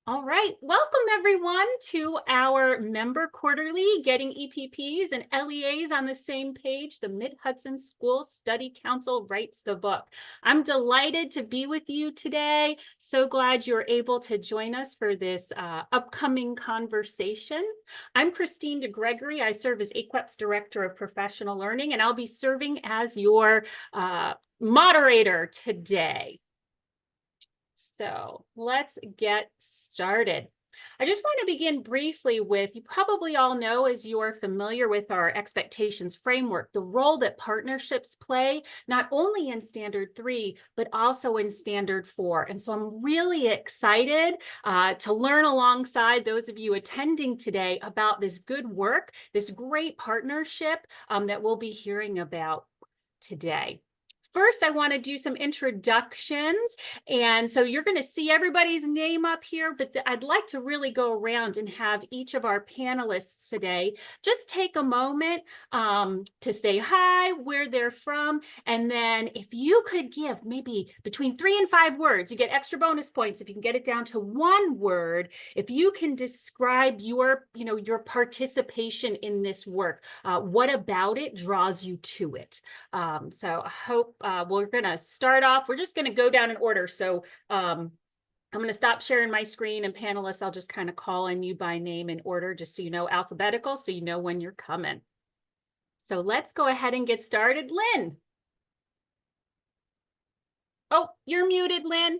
All right, welcome everyone to our member quarterly, getting EPPs and LEAs on the same page. The Mid-Hudson School Study Council writes the book. I'm delighted to be with you today. So glad you're able to join us for this upcoming conversation. I'm Christine DeGregory. I serve as AAQEP's Director of Professional Learning, and I'll be serving as your moderator today. So let's get started. I just want to begin briefly with, you probably all know, as you are familiar with our expectations framework, the role that partnerships play, not only in Standard 3, but also in Standard 4. And so I'm really excited to learn alongside those of you attending today about this good work, this great partnership that we'll be hearing about today. First, I want to do some introductions. And so you're going to see everybody's name up here, but I'd like to really go around and have each of our panelists today just take a moment to say hi, where they're from. And then if you could give maybe between 3 and 5 words, you get extra bonus points if you can get it down to 1 word. If you can describe your participation in this work, what about it draws you to it? So I hope we're going to start off. We're just going to go down in order. So I'm going to stop sharing my screen, and panelists, I'll just kind of call on you by name in order, just so you know, alphabetical, so you know when you're coming. So let's go ahead and get started. Lynn. Oh, you're muted, Lynn.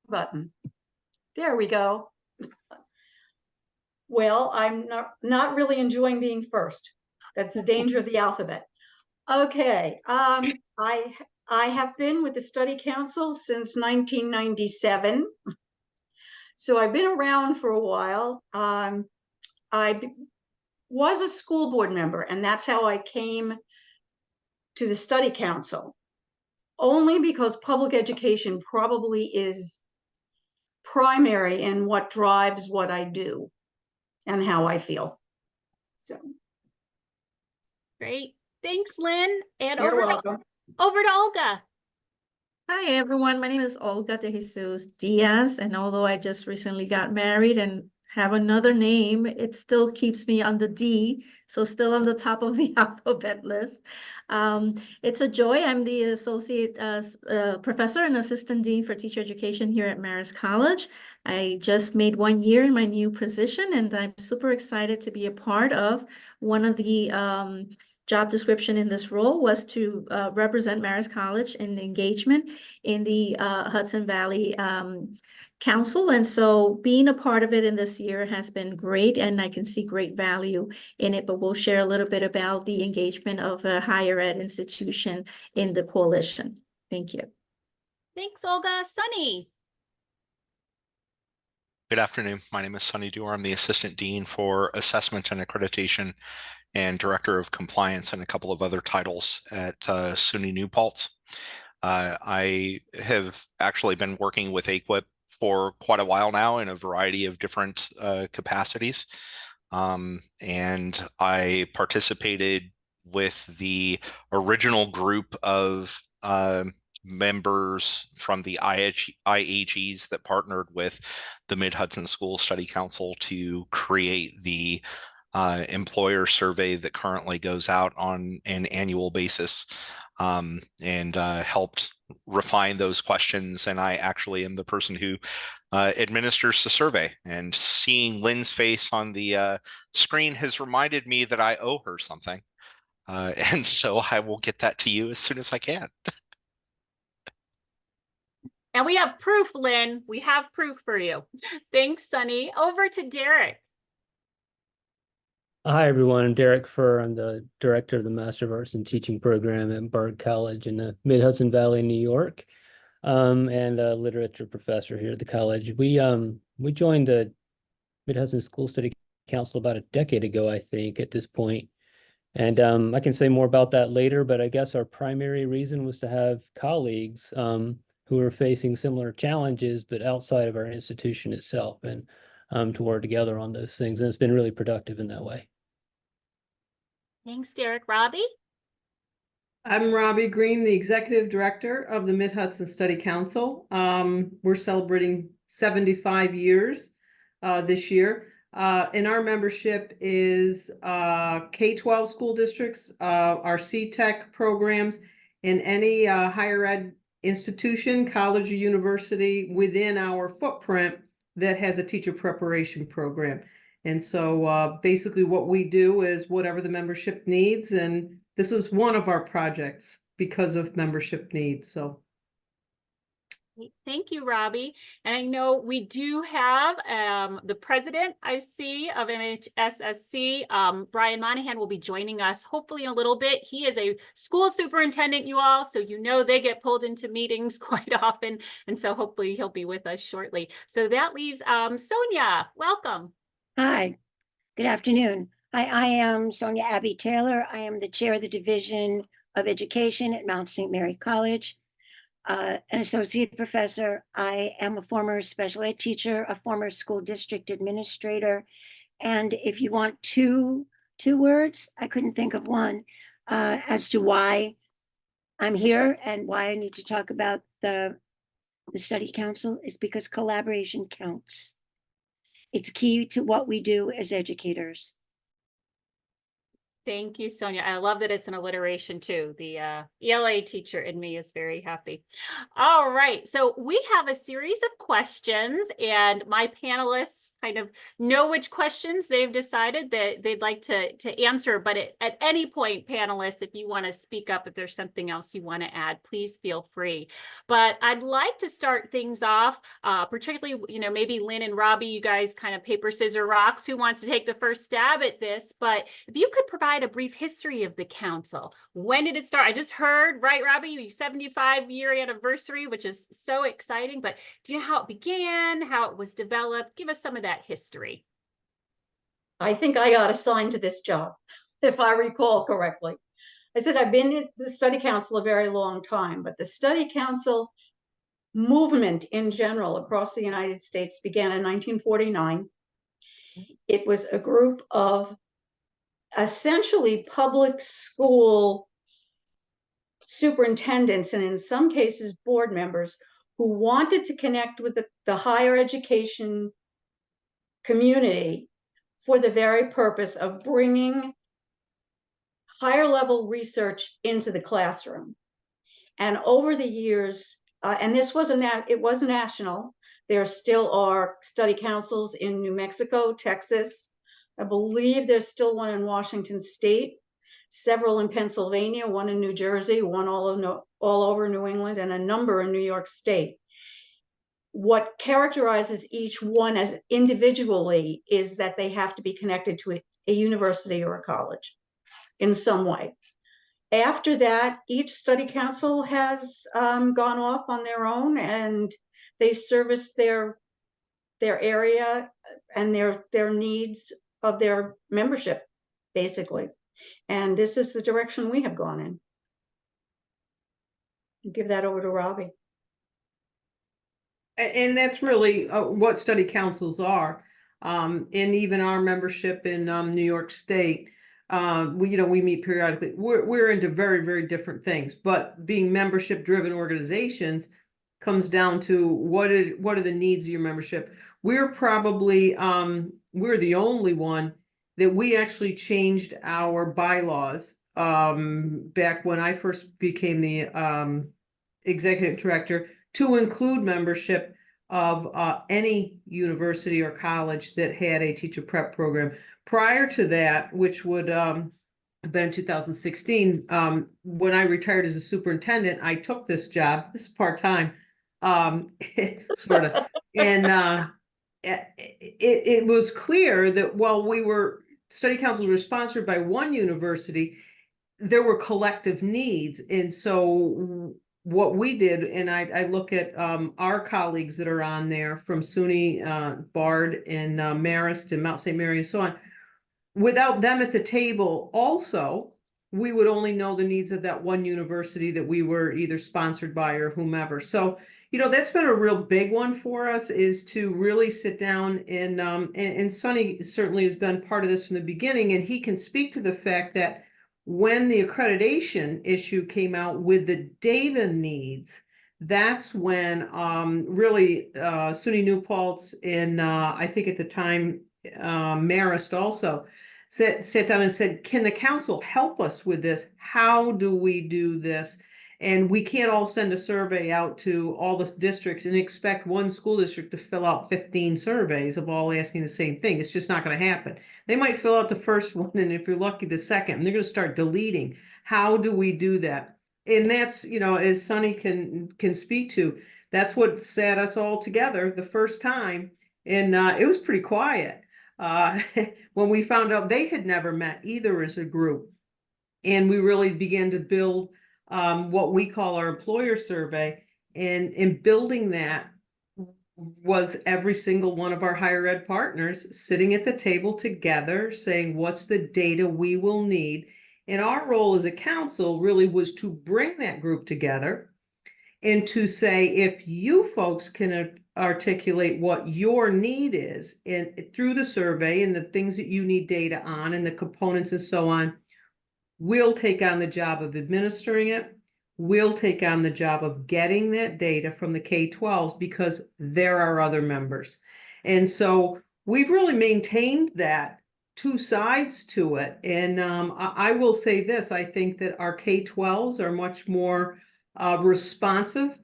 Button. There we go. Well, I'm not really enjoying being first. That's the danger of the alphabet. Okay. I have been with the study council since 1997. So I've been around for a while. I was a school board member, and that's how I came to the study council. Only because public education probably is primary in what drives what I do and how I feel. So Great. Thanks, Lynn. And you're welcome. Over to Olga. Hi, everyone. My name is Olga DeJesus Diaz, and although I just recently got married and have another name, it still keeps me on the D, so still on the top of the alphabet list. It's a joy. I'm the associate professor and assistant dean for teacher education here at Marist College. I just made 1 year in my new position, and I'm super excited to be a part of one of the job description in this role was to represent Marist College in engagement in the Hudson Valley Council. And so being a part of it in this year has been great, and I can see great value in it, but we'll share a little bit about the engagement of a higher ed institution in the coalition. Thank you. Thanks, Olga. Sunny. Good afternoon. My name is Sunny Duerr. I'm the Assistant Dean for Assessment and Accreditation and Director of Compliance and a couple of other titles at SUNY New Paltz. I have actually been working with AAQEP for quite a while now in a variety of different capacities. And I participated with the original group of members from the IHEs that partnered with the Mid-Hudson School Study Council to create the employer survey that currently goes out on an annual basis, and helped refine those questions. And I actually am the person who administers the survey. And seeing Lynne's face on the screen has reminded me that I owe her something. And so I will get that to you as soon as I can. And we have proof, Lynn. We have proof for you. Thanks, Sunny. Over to Derek. Hi, everyone. I'm Derek Furr. I'm the director of the Master of Arts in Teaching program at Bard College in the Mid-Hudson Valley, New York, and a literature professor here at the college. We joined the Mid-Hudson School Study Council about a decade ago, I think, at this point. And I can say more about that later, but I guess our primary reason was to have colleagues who are facing similar challenges, but outside of our institution itself, and to work together on those things. And it's been really productive in that way. Thanks, Derek. Robbie? I'm Robbie Green, the Executive Director of the Mid-Hudson Study Council. We're celebrating 75 years this year. And our membership is K-12 school districts, our C-Tech programs, and any higher ed institution, college or university within our footprint that has a teacher preparation program. And so basically what we do is whatever the membership needs, and this is one of our projects because of membership needs. So Thank you, Robbie. And I know we do have the president, I see, of MHSSC, Brian Monahan, will be joining us hopefully in a little bit. He is a school superintendent, you all, so you know they get pulled into meetings quite often. And so hopefully he'll be with us shortly. So that leaves Sonia, welcome. Hi, good afternoon. I am Sonia Abby Taylor. I am the chair of the Division of Education at Mount St. Mary College, an associate professor. I am a former special ed teacher, a former school district administrator. And if you want two words, I couldn't think of one as to why I'm here and why I need to talk about the study council is because collaboration counts. It's key to what we do as educators. Thank you, Sonia. I love that it's an alliteration too. The ELA teacher in me is very happy. All right, so we have a series of questions and my panelists kind of know which questions they've decided that they'd like to answer, but at any point, panelists, if you want to speak up, if there's something else you want to add, please feel free. But I'd like to start things off, particularly, maybe Lynn and Robbie, you guys kind of paper, scissors, rocks, who wants to take the first stab at this, but if you could provide a brief history of the council. When did it start? I just heard, right, Robbie, your 75-year anniversary, which is so exciting, but do you know how it began, how it was developed? Give us some of that history. I think I got assigned to this job, if I recall correctly. I said I've been at the study council a very long time, but the study council movement in general across the United States began in 1949. It was a group of essentially public school superintendents and in some cases board members who wanted to connect with the higher education community for the very purpose of bringing higher level research into the classroom. And over the years, and this was it was national. There still are study councils in New Mexico, Texas. I believe there's still one in Washington State, several in Pennsylvania, one in New Jersey, one all over New England, and a number in New York State. What characterizes each one as individually is that they have to be connected to a university or a college in some way. After that, each study council has gone off on their own and they service their area and their needs of their membership, basically. And this is the direction we have gone in. I'll give that over to Robbie. and that's really what study councils are. And even our membership in New York State, we meet periodically. We're into very, very different things, but being membership driven organizations comes down to what are the needs of your membership. We're probably we're the only one that we actually changed our bylaws back when I first became the executive director to include membership of any university or college that had a teacher prep program. Prior to that, which would have been in 2016, when I retired as a superintendent, I took this job. This is part-time, sort of. And it was clear that while study councils were sponsored by one university, there were collective needs. And so what we did, and I look at our colleagues that are on there from SUNY, Bard, and Marist, and Mount St. Mary, and so on. Without them at the table, also, we would only know the needs of that one university that we were either sponsored by or whomever. So, that's been a real big one for us, is to really sit down and Sonny certainly has been part of this from the beginning, and he can speak to the fact that When the accreditation issue came out with the data needs, that's when really SUNY New Paltz in I think at the time Marist also sat down and said, can the council help us with this? How do we do this? And we can't all send a survey out to all the districts and expect one school district to fill out 15 surveys of all asking the same thing. It's just not going to happen. They might fill out the first one, and if you're lucky, the second, and they're going to start deleting. How do we do that? And that's, you know, as Sunny can speak to, that's what sat us all together the first time. And it was pretty quiet when we found out they had never met either as a group. And we really began to build what we call our employer survey. And in building that was every single one of our higher ed partners sitting at the table together saying, what's the data we will need? And our role as a council really was to bring that group together and to say, if you folks can articulate what your need is and through the survey and the things that you need data on and the components and so on, we'll take on the job of administering it. We'll take on the job of getting that data from the K-12s because there are other members. And so we've really maintained that two sides to it. And I will say this, I think that our K-12s are much more responsive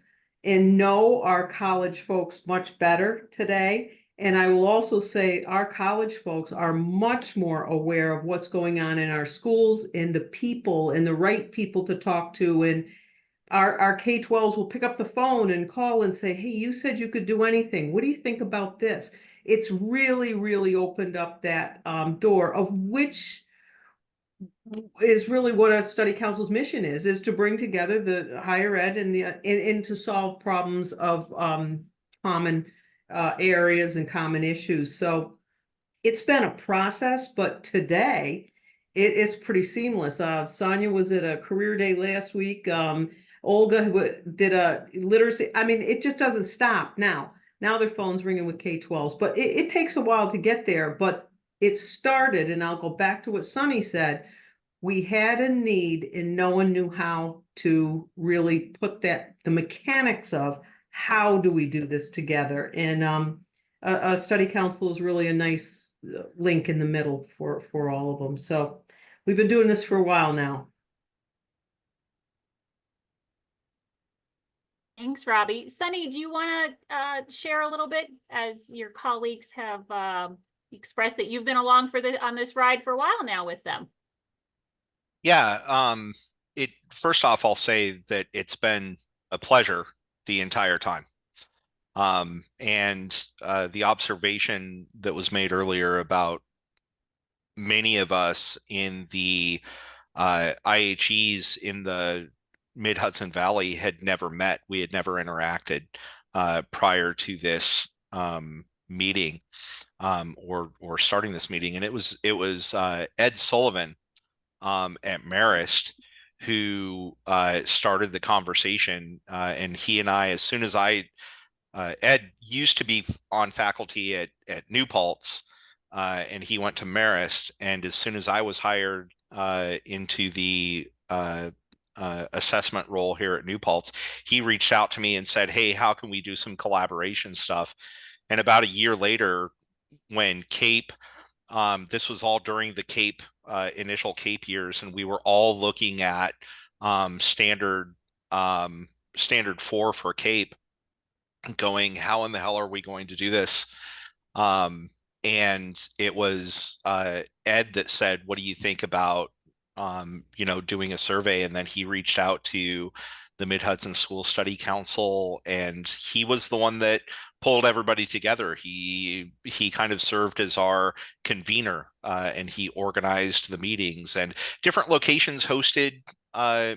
and know our college folks much better today. And I will also say our college folks are much more aware of what's going on in our schools and the people and the right people to talk to. And our K-12s will pick up the phone and call and say, hey, you said you could do anything. What do you think about this? It's really, really opened up that door, of which is really what a study council's mission is to bring together the higher ed and to solve problems of common areas and common issues. So it's been a process, but today it's pretty seamless. Sonia was at a career day last week. Olga did a literacy. I mean, it just doesn't stop now. Now their phone's ringing with K-12s, but it takes a while to get there, but it started, and I'll go back to what Sunny said. We had a need and no one knew how to really put the mechanics of how do we do this together. And a study council is really a nice link in the middle for all of them. So we've been doing this for a while now. Thanks, Robbie. Sunny, do you want to share a little bit, as your colleagues have expressed that you've been along on this ride for a while now with them? Yeah, first off, I'll say that it's been a pleasure the entire time. And the observation that was made earlier about many of us in the IHEs in the Mid-Hudson Valley had never met. We had never interacted prior to this meeting or starting this meeting. And it was Ed Sullivan at Marist who started the conversation. And he and I, as soon as Ed used to be on faculty at New Paltz, and he went to Marist. And as soon as I was hired into the assessment role here at New Paltz, he reached out to me and said, hey, how can we do some collaboration stuff? And about a year later, when CAPE, this was all during the CAPE, initial CAPE years, and we were all looking at standard 4 for CAPE, going, how in the hell are we going to do this? And it was Ed that said, what do you think about doing a survey? And then he reached out to the Mid-Hudson School Study Council, and he was the one that pulled everybody together. He kind of served as our convener, and he organized the meetings, and different locations hosted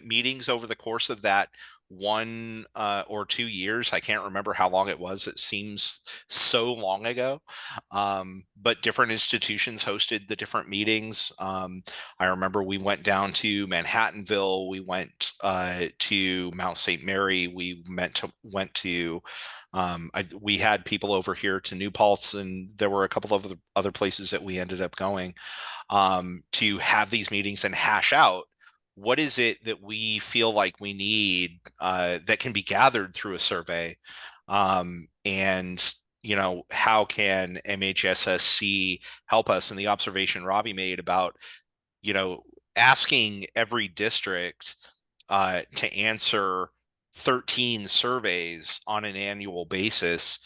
meetings over the course of that 1 or 2 years. I can't remember how long it was. It seems so long ago. But different institutions hosted the different meetings. I remember we went down to Manhattanville. We went to Mount St. Mary. We went to we had people over here to New Paltz, and there were a couple of other places that we ended up going to have these meetings and hash out what is it that we feel like we need that can be gathered through a survey, and how can MHSSC help us? And the observation Ravi made about asking every district to answer 13 surveys on an annual basis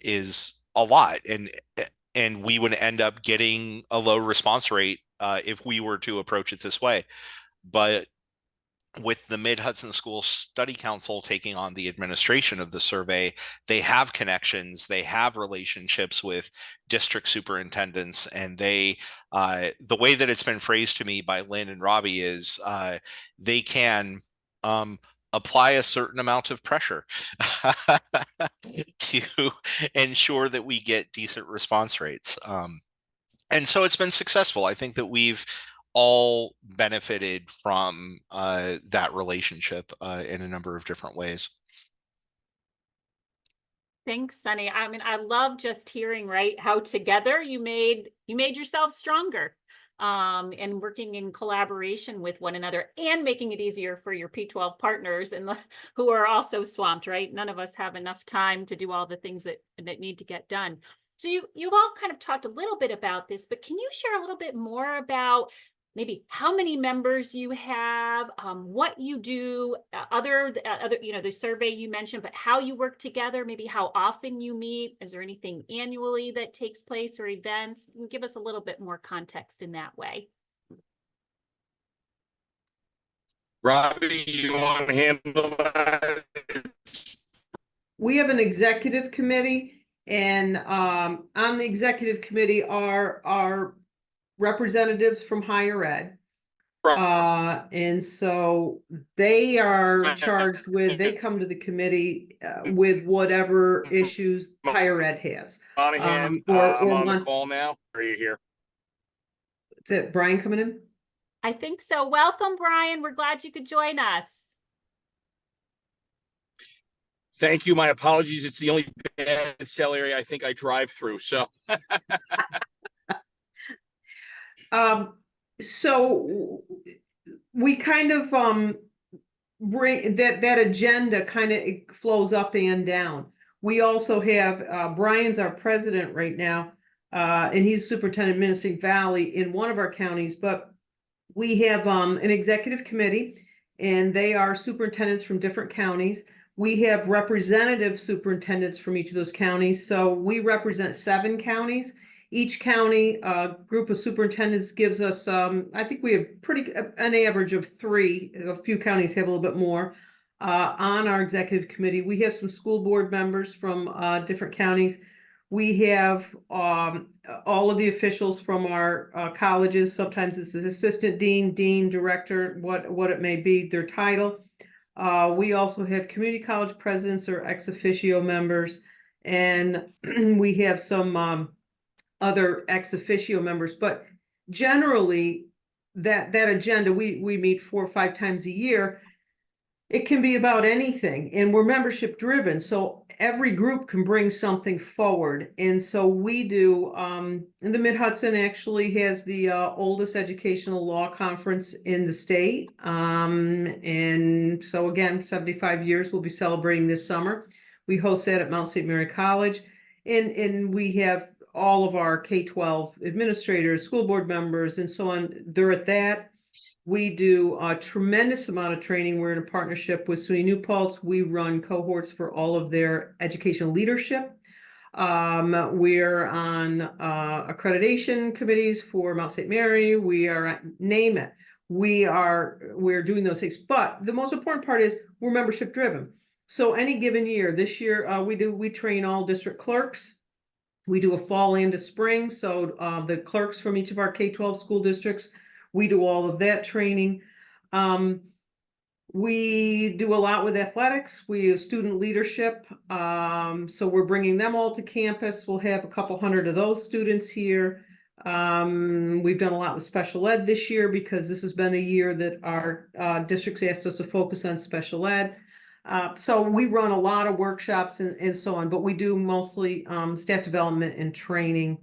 is a lot, and we would end up getting a low response rate if we were to approach it this way. But with the Mid-Hudson School Study Council taking on the administration of the survey, they have connections, they have relationships with district superintendents, and they, the way that it's been phrased to me by Lynne and Ravi is they can apply a certain amount of pressure to ensure that we get decent response rates. And so it's been successful. I think that we've all benefited from that relationship in a number of different ways. Thanks, Sunny. I mean, I love just hearing, right, how together you made yourself stronger, and working in collaboration with one another and making it easier for your P12 partners and who are also swamped, right? None of us have enough time to do all the things that need to get done. So you've all kind of talked a little bit about this, but can you share a little bit more about maybe how many members you have, what you do, other, the survey you mentioned, but how you work together, maybe how often you meet? Is there anything annually that takes place or events? You can give us a little bit more context in that way. Robbie, you want to handle that? We have an executive committee, and on the executive committee are representatives from higher ed. And so they are charged with, they come to the committee with whatever issues higher ed has. I'm on the call now. Are you here? Is it Brian coming in? I think so. Welcome, Brian. We're glad you could join us. Thank you. My apologies. It's the only bad cell area I think I drive through. So so we kind of bring that agenda kind of flows up and down. We also have Brian's our president right now, and he's superintendent of Minisink Valley in one of our counties, but we have an executive committee, and they are superintendents from different counties. We have representative superintendents from each of those counties. So we represent 7 counties. Each county group of superintendents gives us, I think we have an average of 3. A few counties have a little bit more on our executive committee. We have some school board members from different counties. We have all of the officials from our colleges. Sometimes it's an assistant dean, dean, director, what it may be, their title. We also have community college presidents or ex officio members, and we have some other ex officio members. But generally, that agenda, we meet 4 or 5 times a year. It can be about anything, and we're membership driven, so every group can bring something forward. And so we do, and the Mid-Hudson actually has the oldest educational law conference in the state. And so again, 75 years we'll be celebrating this summer. We host that at Mount St. Mary College. And we have all of our K-12 administrators, school board members, and so on. They're at that. We do a tremendous amount of training. We're in a partnership with SUNY New Paltz. We run cohorts for all of their educational leadership. We're on accreditation committees for Mount St. Mary. We are, name it. We're doing those things. But the most important part is we're membership driven. So any given year, this year we train all district clerks. We do a fall and a spring. So the clerks from each of our K-12 school districts, we do all of that training. We do a lot with athletics. We have student leadership. So we're bringing them all to campus. We'll have a couple hundred of those students here. We've done a lot with special ed this year because this has been a year that our districts asked us to focus on special ed. So we run a lot of workshops and so on, but we do mostly staff development and training.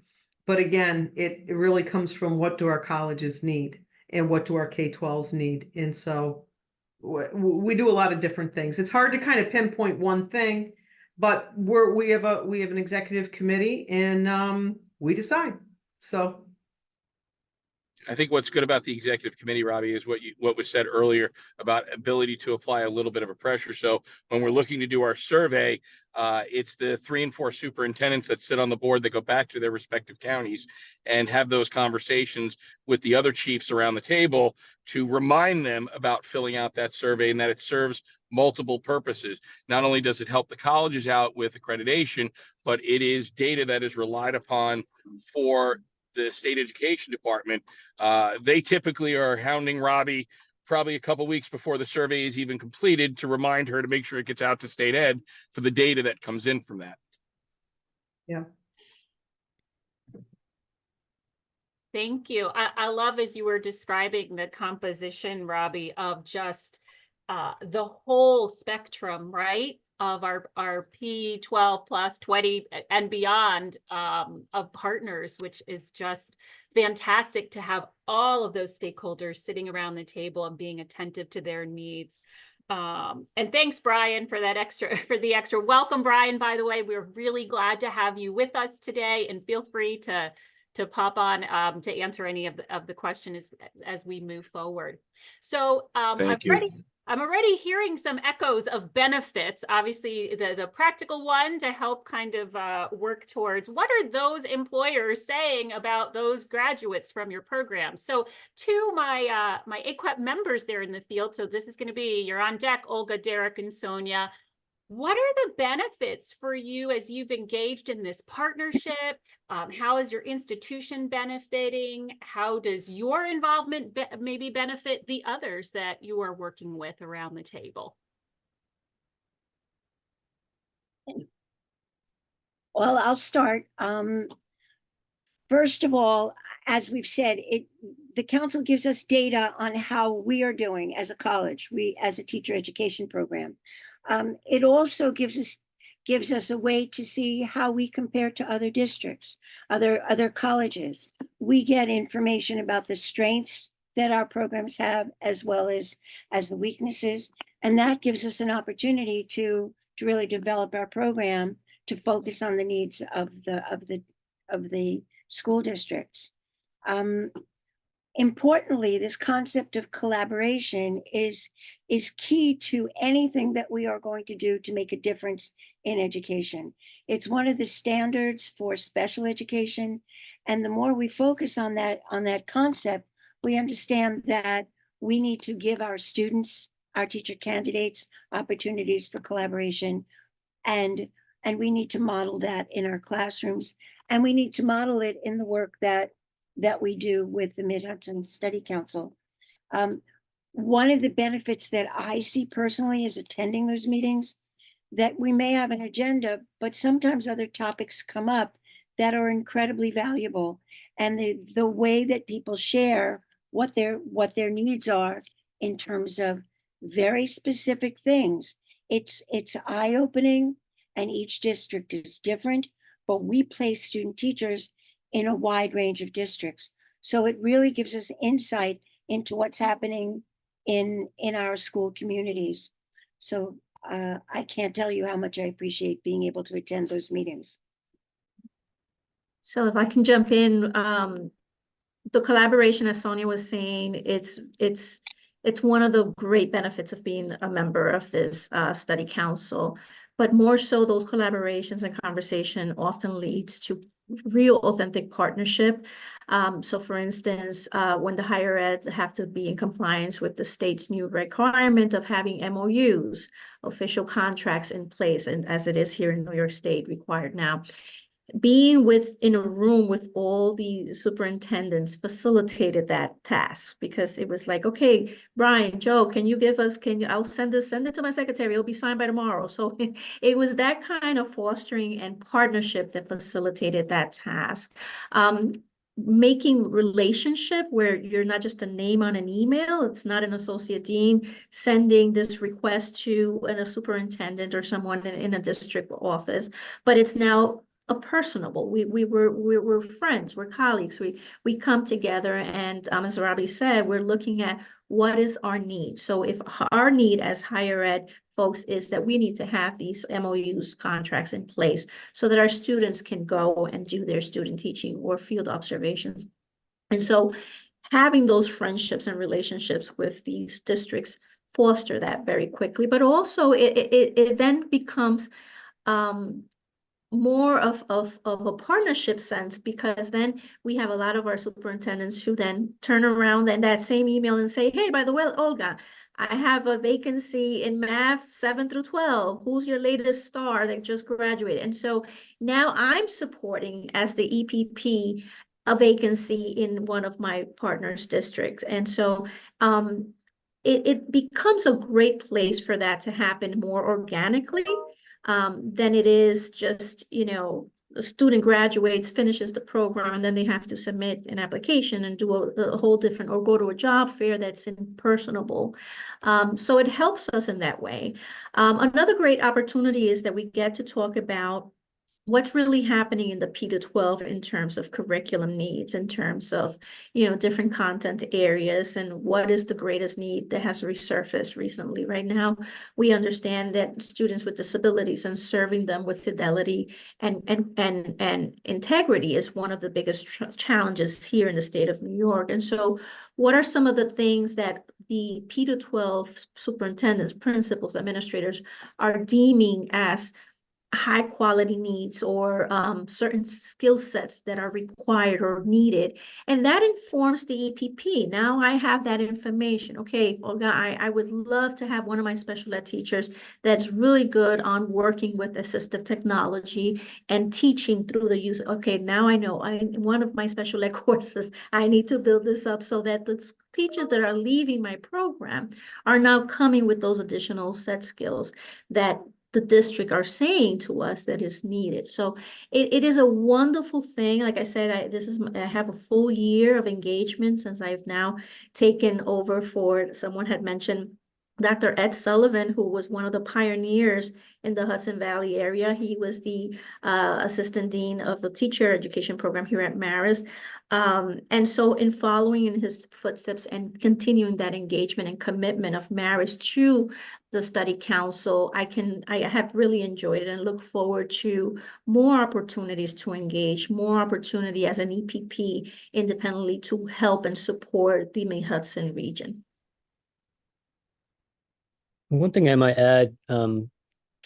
But again, it really comes from what do our colleges need. and what do our K-12s need. And so we do a lot of different things. It's hard to kind of pinpoint one thing, but we have an executive committee, and we decide. So I think what's good about the executive committee, Robbie, is what was said earlier about ability to apply a little bit of a pressure. So when we're looking to do our survey, it's the 3 and 4 superintendents that sit on the board that go back to their respective counties and have those conversations with the other chiefs around the table to remind them about filling out that survey and that it serves multiple purposes. Not only does it help the colleges out with accreditation, but it is data that is relied upon for the state education department. They typically are hounding Robbie probably a couple weeks before the survey is even completed to remind her to make sure it gets out to state ed for the data that comes in from that. yeah. Thank you. I love, as you were describing the composition, Robbie, of just the whole spectrum, right? Of our P12 plus 20 and beyond of partners, which is just fantastic to have all of those stakeholders sitting around the table and being attentive to their needs. And thanks, Brian, for the extra. Welcome, Brian, by the way. We're really glad to have you with us today, and feel free to pop on to answer any of the questions as we move forward. So I'm already hearing some echoes of benefits, obviously the practical one to help kind of work towards what are those employers saying about those graduates from your program. So to my AAQEP members there in the field, so this is going to be, you're on deck, Olga, Derek, and Sonia. What are the benefits for you as you've engaged in this partnership? How is your institution benefiting? How does your involvement maybe benefit the others that you are working with around the table? Well, I'll start. First of all, as we've said, the council gives us data on how we are doing as a college, as a teacher education program. It also gives us a way to see how we compare to other districts, other colleges. We get information about the strengths that our programs have, as well as the weaknesses, and that gives us an opportunity to really develop our program to focus on the needs of the school districts. Importantly, this concept of collaboration is key to anything that we are going to do to make a difference in education. It's one of the standards for special education, and the more we focus on that concept, we understand that we need to give our students, our teacher candidates, opportunities for collaboration, and we need to model that in our classrooms, and we need to model it in the work that we do with the Mid-Hudson Study Council. One of the benefits that I see personally is attending those meetings, that we may have an agenda, but sometimes other topics come up that are incredibly valuable. And the way that people share what their needs are in terms of very specific things, it's eye-opening, and each district is different, but we place student teachers in a wide range of districts. So it really gives us insight into what's happening in our school communities. So I can't tell you how much I appreciate being able to attend those meetings. So if I can jump in, the collaboration, as Sonia was saying, it's one of the great benefits of being a member of this study council, but more so those collaborations and conversation often leads to real authentic partnership. So for instance, when the higher ed have to be in compliance with the state's new requirement of having MOUs, official contracts in place, and as it is here in New York State required now, being in a room with all the superintendents facilitated that task, because it was like, okay, Brian, Joe, I'll send it to my secretary, it'll be signed by tomorrow. So it was that kind of fostering and partnership that facilitated that task. Making relationship where you're not just a name on an email, it's not an associate dean sending this request to a superintendent or someone in a district office, but it's now a personable. We're friends, we're colleagues. We come together, and as Robbie said, we're looking at what is our need. So if our need as higher ed folks is that we need to have these MOUs, contracts in place so that our students can go and do their student teaching or field observations. And so having those friendships and relationships with these districts foster that very quickly, but also it then becomes more of a partnership sense, because then we have a lot of our superintendents who then turn around and that same email and say, hey, by the way, Olga, I have a vacancy in math 7 through 12. Who's your latest star that just graduated? And so now I'm supporting as the EPP a vacancy in one of my partners' districts. And so it becomes a great place for that to happen more organically than it is just, the student graduates, finishes the program, and then they have to submit an application and do a whole different, or go to a job fair that's impersonable. So it helps us in that way. Another great opportunity is that we get to talk about what's really happening in the P to 12 in terms of curriculum needs, in terms of, different content areas, and what is the greatest need that has resurfaced recently. Right now, we understand that students with disabilities and serving them with fidelity and integrity is one of the biggest challenges here in the state of New York. And so what are some of the things that the P to 12 superintendents, principals, administrators are deeming as high quality needs, or certain skill sets that are required or needed? And that informs the EPP. Now I have that information. Okay, Olga, I would love to have one of my special ed teachers that's really good on working with assistive technology and teaching through the use. Okay, now I know one of my special ed courses, I need to build this up so that the teachers that are leaving my program are now coming with those additional set skills that the district are saying to us that is needed. So it is a wonderful thing. Like I said, I have a full year of engagement since I've now taken over for, someone had mentioned Dr. Ed Sullivan, who was one of the pioneers in the Hudson Valley area. He was the assistant dean of the teacher education program here at Marist. And so in following in his footsteps and continuing that engagement and commitment of Marist to the study council, I have really enjoyed it and look forward to more opportunities to engage, more opportunity as an EPP independently to help and support the Mid-Hudson region. One thing I might add to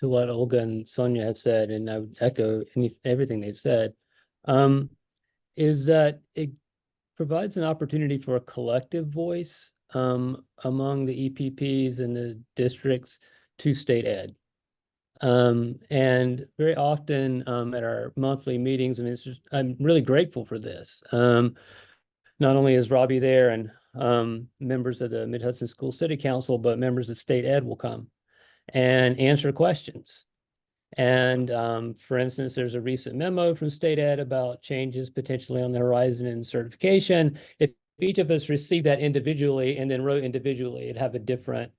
what Olga and Sonia have said, and I would echo everything they've said, is that it provides an opportunity for a collective voice among the EPPs and the districts to state ed. And very often at our monthly meetings, I'm really grateful for this. Not only is Robbie there and members of the Mid-Hudson School Study Council, but members of state ed will come and answer questions. And for instance, there's a recent memo from state ed about changes potentially on the horizon in certification. If each of us received that individually and then wrote individually, it'd have a different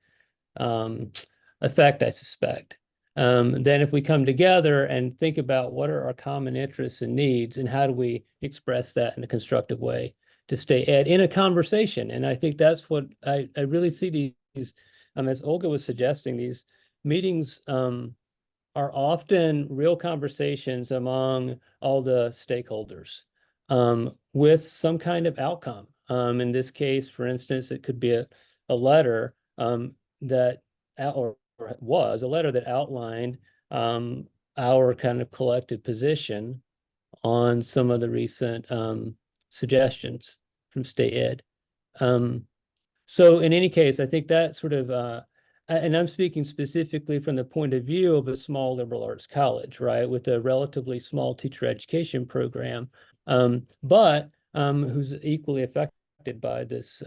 effect, I suspect. Then if we come together and think about what are our common interests and needs, and how do we express that in a constructive way to state ed in a conversation. And I think that's what I really see these, as Olga was suggesting, these meetings are often real conversations among all the stakeholders with some kind of outcome. In this case, for instance, it could be a letter that outlined our kind of collective position on some of the recent suggestions from state ed. So in any case, I think that sort of, and I'm speaking specifically from the point of view of a small liberal arts college, right, with a relatively small teacher education program, but who's equally affected by this,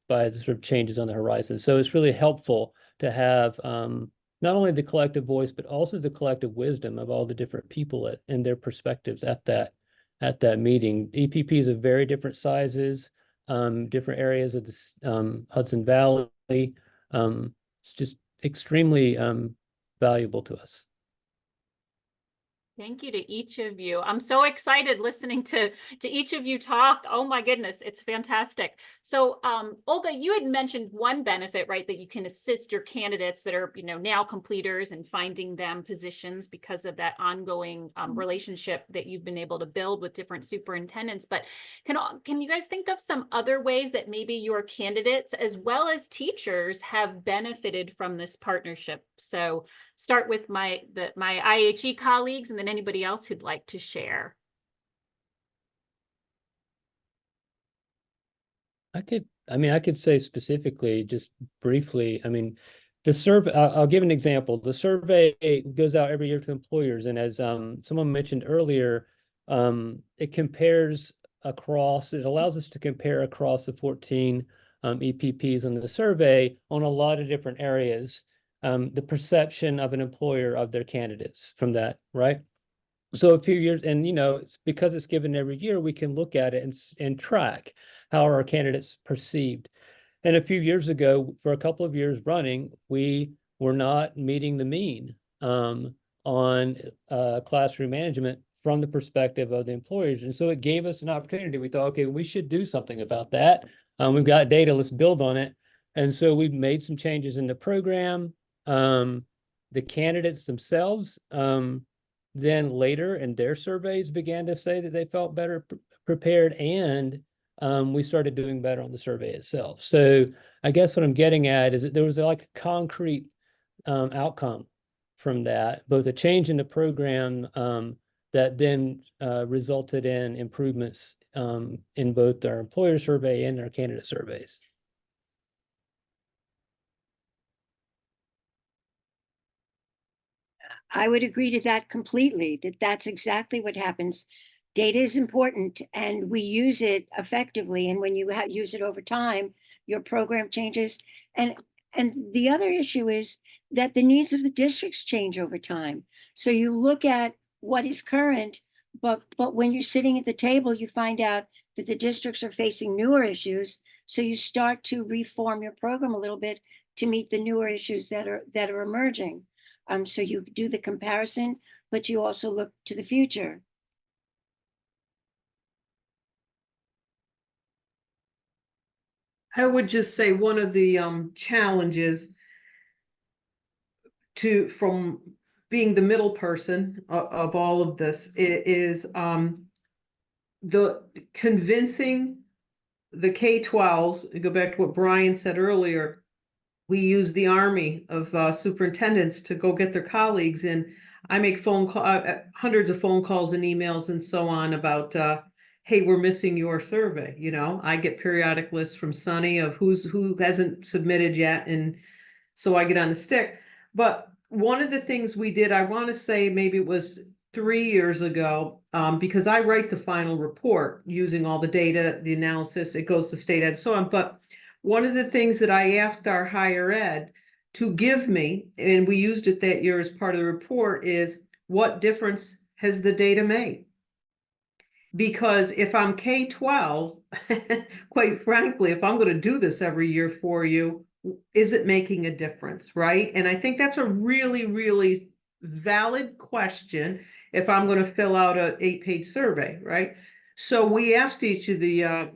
by the sort of changes on the horizon. So it's really helpful to have not only the collective voice, but also the collective wisdom of all the different people and their perspectives at that meeting. EPPs of very different sizes, different areas of the Hudson Valley. It's just extremely valuable to us. Thank you to each of you. I'm so excited listening to each of you talk. Oh my goodness, it's fantastic. So Olga, you had mentioned one benefit, right, that you can assist your candidates that are, now completers and finding them positions because of that ongoing relationship that you've been able to build with different superintendents. But can you guys think of some other ways that maybe your candidates as well as teachers have benefited from this partnership? So start with my IHE colleagues and then anybody else who'd like to share. I could say specifically, just briefly, the survey, I'll give an example. The survey goes out every year to employers. And as someone mentioned earlier, it compares across, it allows us to compare across the 14 EPPs on the survey on a lot of different areas. The perception of an employer of their candidates from that, right? So a few years, and it's because it's given every year, we can look at it and track how are our candidates perceived. And a few years ago, for a couple of years running, we were not meeting the mean on classroom management from the perspective of the employers. And so it gave us an opportunity. We thought, okay, we should do something about that. We've got data, let's build on it. And so we've made some changes in the program. The candidates themselves, then later in their surveys began to say that they felt better prepared, and we started doing better on the survey itself. So I guess what I'm getting at is that there was like a concrete outcome from that, both a change in the program that then resulted in improvements in both our employer survey and our candidate surveys. I would agree to that completely, that's exactly what happens. Data is important and we use it effectively. And when you use it over time, your program changes. And the other issue is that the needs of the districts change over time. So you look at what is current, but when you're sitting at the table, you find out that the districts are facing newer issues. So you start to reform your program a little bit to meet the newer issues that are emerging. So you do the comparison, but you also look to the future. I would just say one of the challenges from being the middle person of all of this is the convincing the K-12s. Go back to what Brian said earlier. We use the army of superintendents to go get their colleagues, and I make hundreds of phone calls and emails and so on about, hey, we're missing your survey. I get periodic lists from SUNY of who hasn't submitted yet, and so I get on the stick. But one of the things we did, I want to say maybe it was 3 years ago, because I write the final report using all the data, the analysis, it goes to state ed and so on. But one of the things that I asked our higher ed to give me, and we used it that year as part of the report, is what difference has the data made? Because if I'm K-12, quite frankly, if I'm going to do this every year for you, is it making a difference, right? And I think that's a really, really valid question if I'm going to fill out an 8-page survey, right? So we asked each of the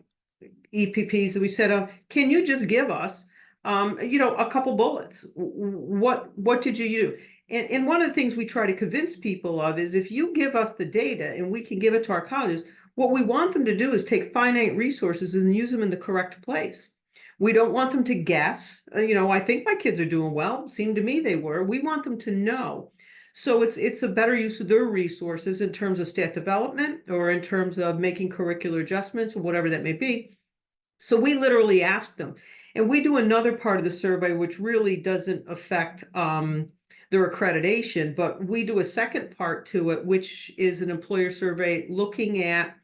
EPPs, we said, can you just give us, a couple bullets? What did you do? And one of the things we try to convince people of is if you give us the data and we can give it to our colleges, what we want them to do is take finite resources and use them in the correct place. We don't want them to guess. I think my kids are doing well. Seemed to me they were. We want them to know. So it's a better use of their resources in terms of staff development or in terms of making curricular adjustments or whatever that may be. So we literally ask them, and we do another part of the survey, which really doesn't affect their accreditation, but we do a second part to it, which is an employer survey looking at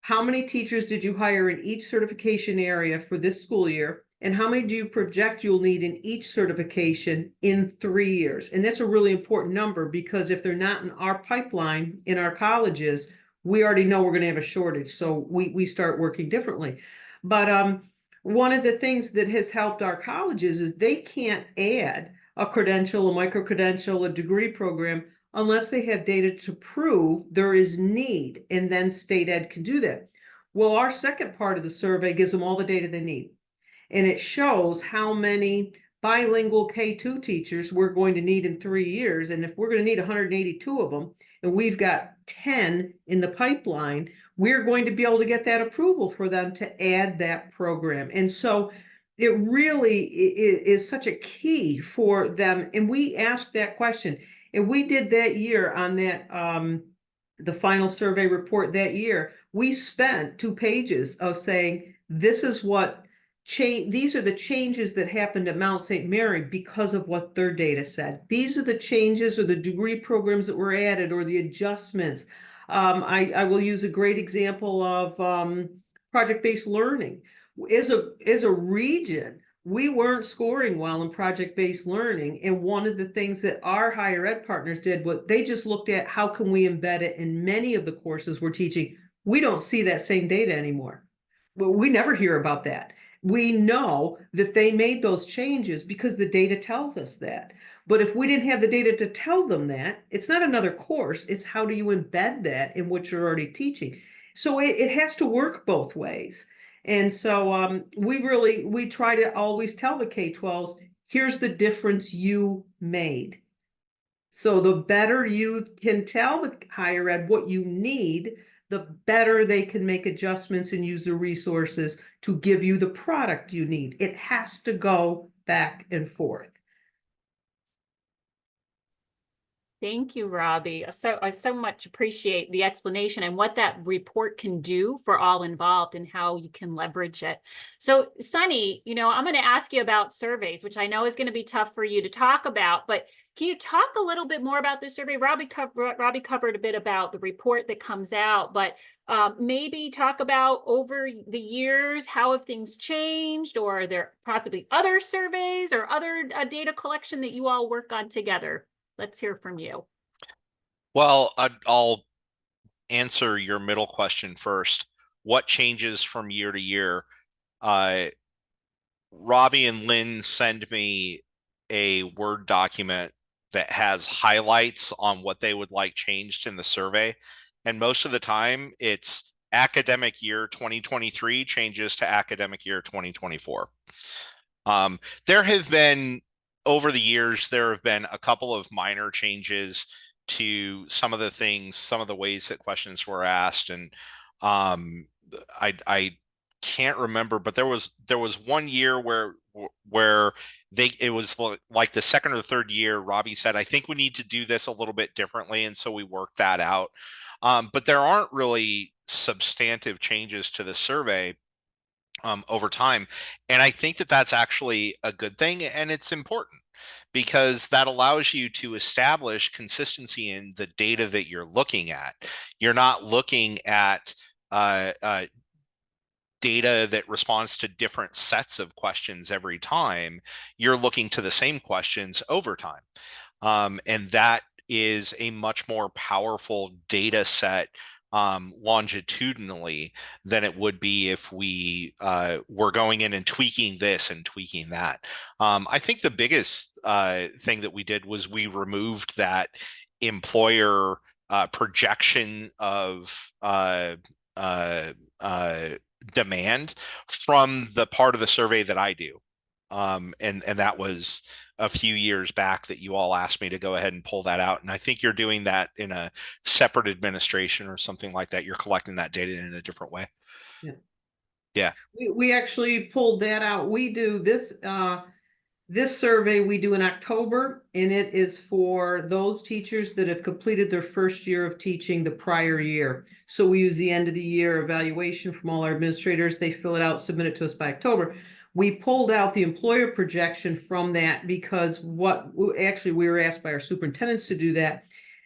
how many teachers did you hire in each certification area for this school year, and how many do you project you'll need in each certification in 3 years? And that's a really important number, because if they're not in our pipeline in our colleges, we already know we're going to have a shortage. So we start working differently. But one of the things that has helped our colleges is they can't add a credential, a micro-credential, a degree program unless they have data to prove there is need, and then state ed can do that. Well, our second part of the survey gives them all the data they need. And it shows how many bilingual K2 teachers we're going to need in 3 years. And if we're going to need 182 of them, and we've got 10 in the pipeline, we're going to be able to get that approval for them to add that program. And so it really is such a key for them. And we asked that question. And we did that year on that, the final survey report that year, we spent 2 pages of saying, this is what these are the changes that happened at Mount St. Mary because of what their data said. These are the changes or the degree programs that were added or the adjustments. I will use a great example of project-based learning. As a region, we weren't scoring well in project-based learning. And one of the things that our higher ed partners did, what they just looked at, how can we embed it in many of the courses we're teaching? We don't see that same data anymore. Well, we never hear about that. We know that they made those changes because the data tells us that. But if we didn't have the data to tell them that, it's not another course. It's how do you embed that in what you're already teaching? So it has to work both ways. And so we try to always tell the K-12s, here's the difference you made. So the better you can tell the higher ed what you need, the better they can make adjustments and use the resources to give you the product you need. It has to go back and forth. Thank you, Robbie. I so much appreciate the explanation and what that report can do for all involved and how you can leverage it. So, Sunny, I'm going to ask you about surveys, which I know is going to be tough for you to talk about, but can you talk a little bit more about this survey? Robbie covered a bit about the report that comes out, but maybe talk about over the years, how have things changed, or are there possibly other surveys or other data collection that you all work on together? Let's hear from you. Well, I'll answer your middle question first. What changes from year to year? Robbie and Lynne send me a Word document that has highlights on what they would like changed in the survey. And most of the time it's academic year 2023 changes to academic year 2024. There have been, over the years, there have been a couple of minor changes to some of the things, some of the ways that questions were asked. And I can't remember, but there was one year where it was like the second or the third year, Robbie said, I think we need to do this a little bit differently. And so we worked that out. But there aren't really substantive changes to the survey over time. And I think that that's actually a good thing. And it's important because that allows you to establish consistency in the data that you're looking at. You're not looking at data that responds to different sets of questions every time. You're looking to the same questions over time. And that is a much more powerful data set longitudinally than it would be if we were going in and tweaking this and tweaking that. I think the biggest thing that we did was we removed that employer projection of demand from the part of the survey that I do. And that was a few years back that you all asked me to go ahead and pull that out. And I think you're doing that in a separate administration or something like that. You're collecting that data in a different way. Yeah. We actually pulled that out. We do this, this survey we do in October, and it is for those teachers that have completed their first year of teaching the prior year. So we use the end of the year evaluation from all our administrators. They fill it out, submit it to us by October. We pulled out the employer projection from that because we were asked by our superintendents to do that.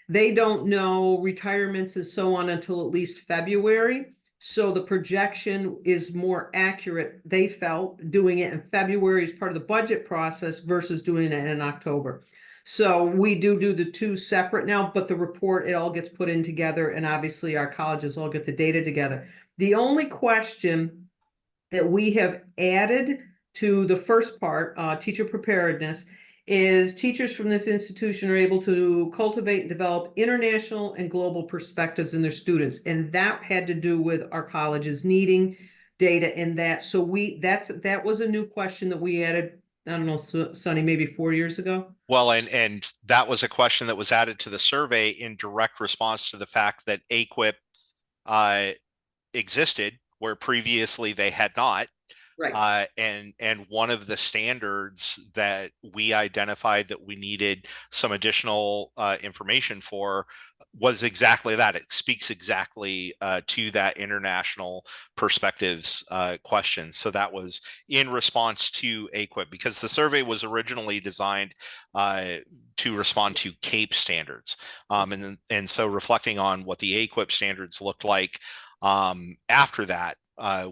They don't know retirements and so on until at least February. So the projection is more accurate, they felt, doing it in February as part of the budget process versus doing it in October. So we do the two separate now, but the report, it all gets put in together, and obviously our colleges all get the data together. The only question that we have added to the first part, teacher preparedness, is teachers from this institution are able to cultivate and develop international and global perspectives in their students. And that had to do with our colleges needing data in that. So that was a new question that we added, I don't know, Sonny, maybe 4 years ago. Well, and that was a question that was added to the survey in direct response to the fact that AAQEP existed where previously they had not. Right. And one of the standards that we identified that we needed some additional information for was exactly that. It speaks exactly to that international perspectives question. So that was in response to AAQEP, because the survey was originally designed to respond to CAPE standards. And so reflecting on what the AAQEP standards looked like after that,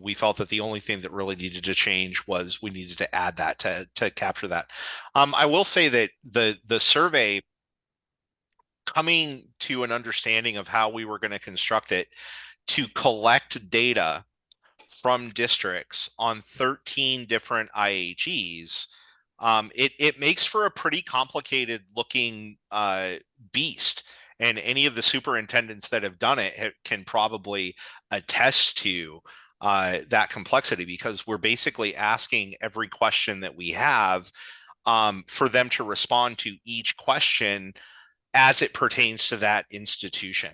we felt that the only thing that really needed to change was we needed to add that to capture that. I will say that the survey, coming to an understanding of how we were going to construct it to collect data from districts on 13 different IHEs, it makes for a pretty complicated looking beast. And any of the superintendents that have done it can probably attest to that complexity, because we're basically asking every question that we have for them to respond to each question as it pertains to that institution.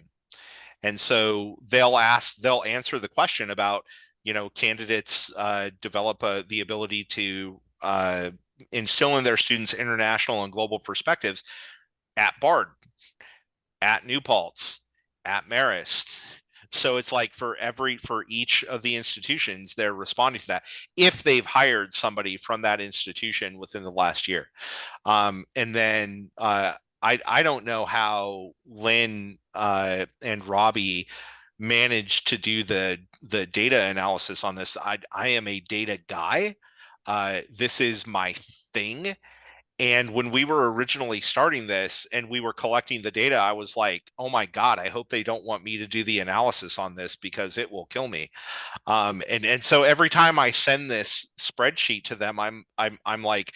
And so they'll answer the question about, candidates develop the ability to instill in their students international and global perspectives at Bard, at New Paltz, at Marist. So it's like for each of the institutions, they're responding to that if they've hired somebody from that institution within the last year. And then I don't know how Lynne and Robbie managed to do the data analysis on this. I am a data guy. This is my thing. And when we were originally starting this and we were collecting the data, I was like, oh my God, I hope they don't want me to do the analysis on this because it will kill me. And so every time I send this spreadsheet to them, I'm like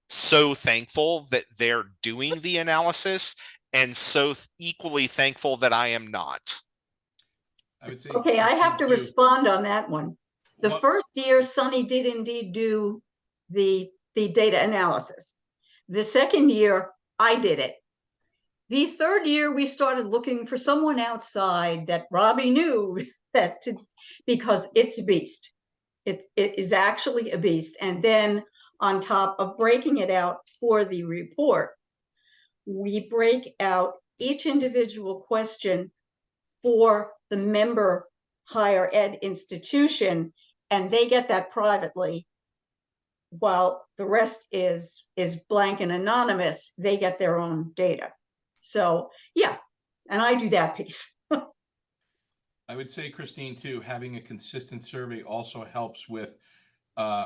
so thankful that they're doing the analysis, and so equally thankful that I am not. I would say, okay, I have to respond on that one. The first year, Sonny did indeed do the data analysis. The second year, I did it. The third year, we started looking for someone outside that Robbie knew because it's a beast. It is actually a beast. And then on top of breaking it out for the report, we break out each individual question for the member higher ed institution, and they get that privately, while the rest is blank and anonymous. They get their own data. So yeah, and I do that piece. I would say, Christine, too, having a consistent survey also helps with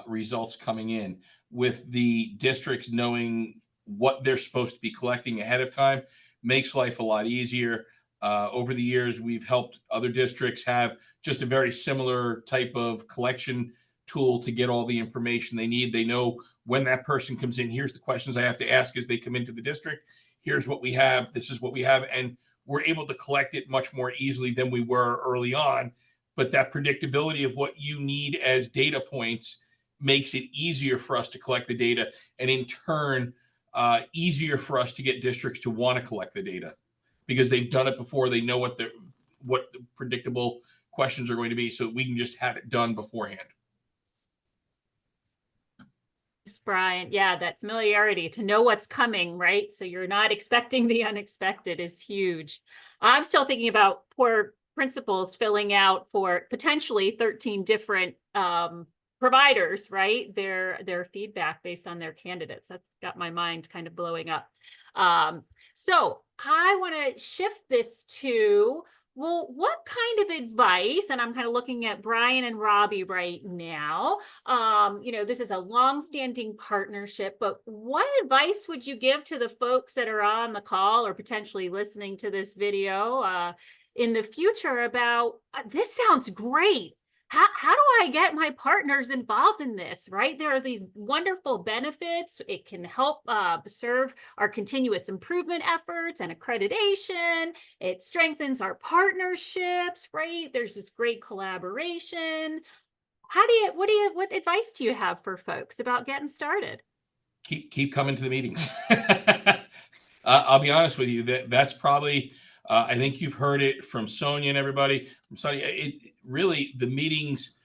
results coming in. With the districts knowing what they're supposed to be collecting ahead of time, makes life a lot easier. Over the years, we've helped other districts have just a very similar type of collection tool to get all the information they need. They know when that person comes in, here's the questions I have to ask as they come into the district. Here's what we have. This is what we have. And we're able to collect it much more easily than we were early on. But that predictability of what you need as data points makes it easier for us to collect the data, and in turn, easier for us to get districts to want to collect the data because they've done it before. They know what the predictable questions are going to be, so we can just have it done beforehand. Thanks, Brian. Yeah, that familiarity to know what's coming, right? So you're not expecting the unexpected is huge. I'm still thinking about poor principals filling out for potentially 13 different providers, right? Their feedback based on their candidates. That's got my mind kind of blowing up. So I want to shift this to, well, what kind of advice, and I'm kind of looking at Brian and Robbie right now, this is a long-standing partnership, but what advice would you give to the folks that are on the call or potentially listening to this video in the future about, this sounds great. how do I get my partners involved in this, right? There are these wonderful benefits. It can help serve our continuous improvement efforts and accreditation. It strengthens our partnerships, right? There's this great collaboration. What advice do you have for folks about getting started? Keep coming to the meetings. I'll be honest with you, that's probably, I think you've heard it from Sonia and everybody. From Sonny, it really, the meetings,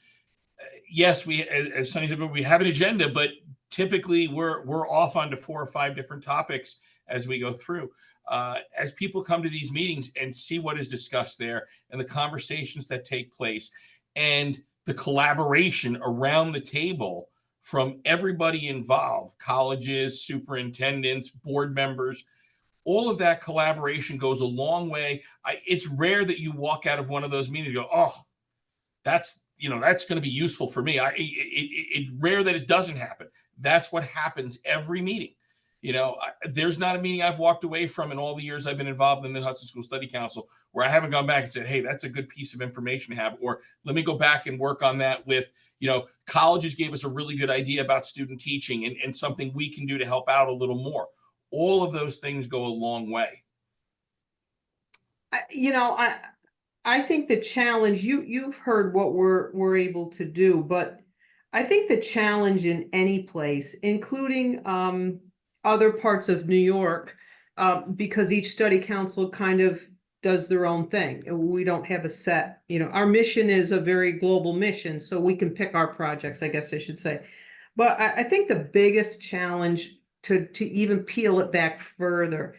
yes, we, as Sonny said, we have an agenda, but typically we're off onto 4 or 5 different topics as we go through. As people come to these meetings and see what is discussed there and the conversations that take place and the collaboration around the table from everybody involved, colleges, superintendents, board members, all of that collaboration goes a long way. It's rare that you walk out of one of those meetings and go, oh, that's going to be useful for me. It's rare that it doesn't happen. That's what happens every meeting. There's not a meeting I've walked away from in all the years I've been involved in the Mid-Hudson School Study Council where I haven't gone back and said, hey, that's a good piece of information to have, or let me go back and work on that with, colleges gave us a really good idea about student teaching and something we can do to help out a little more. All of those things go a long way. I think the challenge, you've heard what we're able to do, but I think the challenge in any place, including other parts of New York, because each study council kind of does their own thing. We don't have a set, our mission is a very global mission, so we can pick our projects, I guess I should say. But I think the biggest challenge to even peel it back further